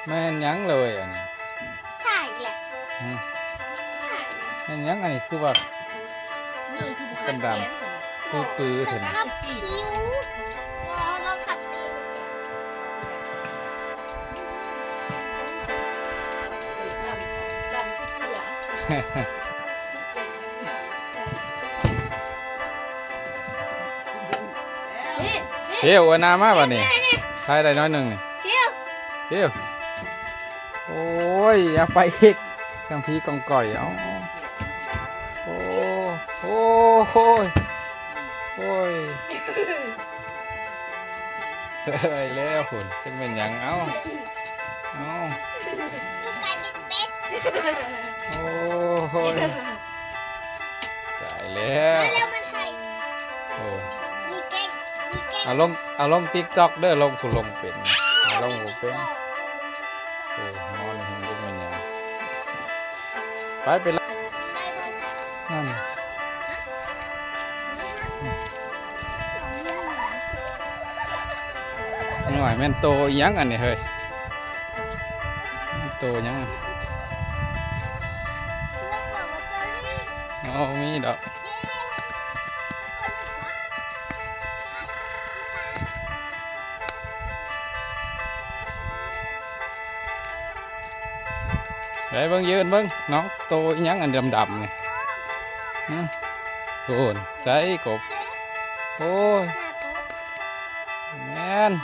แม่นยังเลยอันนี้ ถ่ายแหละ แม่นยังอันนี้คือว่า เลยคือบุคคลแขน ปื้อๆ ขั เห็น บผิวเราขัดตีน ดำสิเกลือ เที่ยวเอาน้ำมาบ่นี่ใช้ได้น้อยหนึ่งนี่ เที่ยว เที่ยวโอ้ยอย่าไปอีกกังพีกองก่อยเอาโอ้โอ้โอ้ยโอ้ยเจออะไรแล้วคุณจะเป็นหยังเอา ลูกไก่เป็นเป็ด โอ้ยตายแล้ว มาเร็วมันไทย โอ้ มีเก่งมีเก่ง เอาลงติ๊กต็อกเด้อลงถูลงเป็นเอาลงบ่เป็นโอ้นอนเห็นเป็นมันหยังไปละ ได้บอล นั่นหน่อยแม่นโตอีหยังอันนี้เฮ้ยแม่นโตอีหยังอะ เลือกก่อนว่าตัวนี้ อ๋อมีดอกไปเบิ่งยืนเบิ่งน้องโตอีหยังอันดำๆนี่โอ้นใส่กบโอ้ยแม่น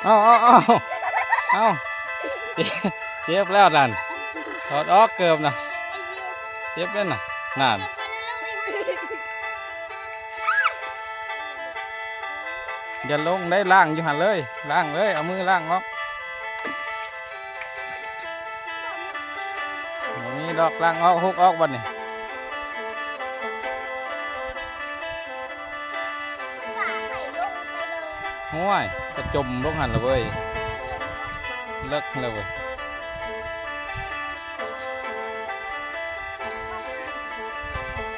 เอาเจ็บแล้วนั่นถอดออกเกือบนะเจ็บแล้วน่ะนั่นอย่าลงได้ล่างอยู่หันเลยล่างเลยเอามือล่างออกบ่มีดอกล่างออกฮุกออกบัดนี่ห้วยกระจมลงหันเลยเว้ยเลิกเลยเว้ย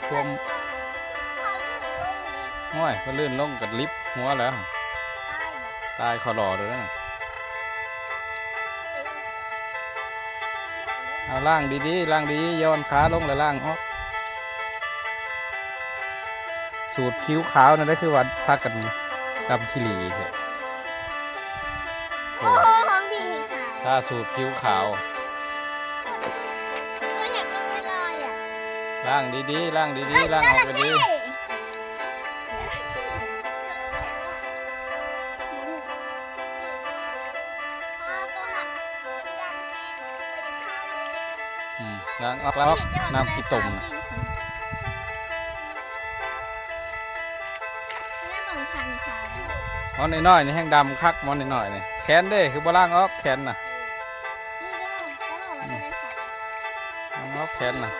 ท่วมห้วยก็ลื่นลงกับลิฟต์หัวแล้วตายคอรอเลยนะเอาล่างดีๆล่างดีย้อนขาลงแล้วล่างออกสูตรคิ้วขาวนั่นได้คือวันพักกันดำชิลีเนี่ยโอ้ โอ้ของดีค่ะ ถ้าสูตรคิ้วขาว ก็อยากลงไปลอยอ่ะ ล่างดีๆล่างดีๆล่างออกไปดีล่างออกแล้วน้ำขี้ตุ่มนะมอนน้อยๆนี่แห้งดำคักมอนน้อยๆนี่แขนเด้คือบ่ล่างออกแขนน่ะล่างออกแขนน่ะ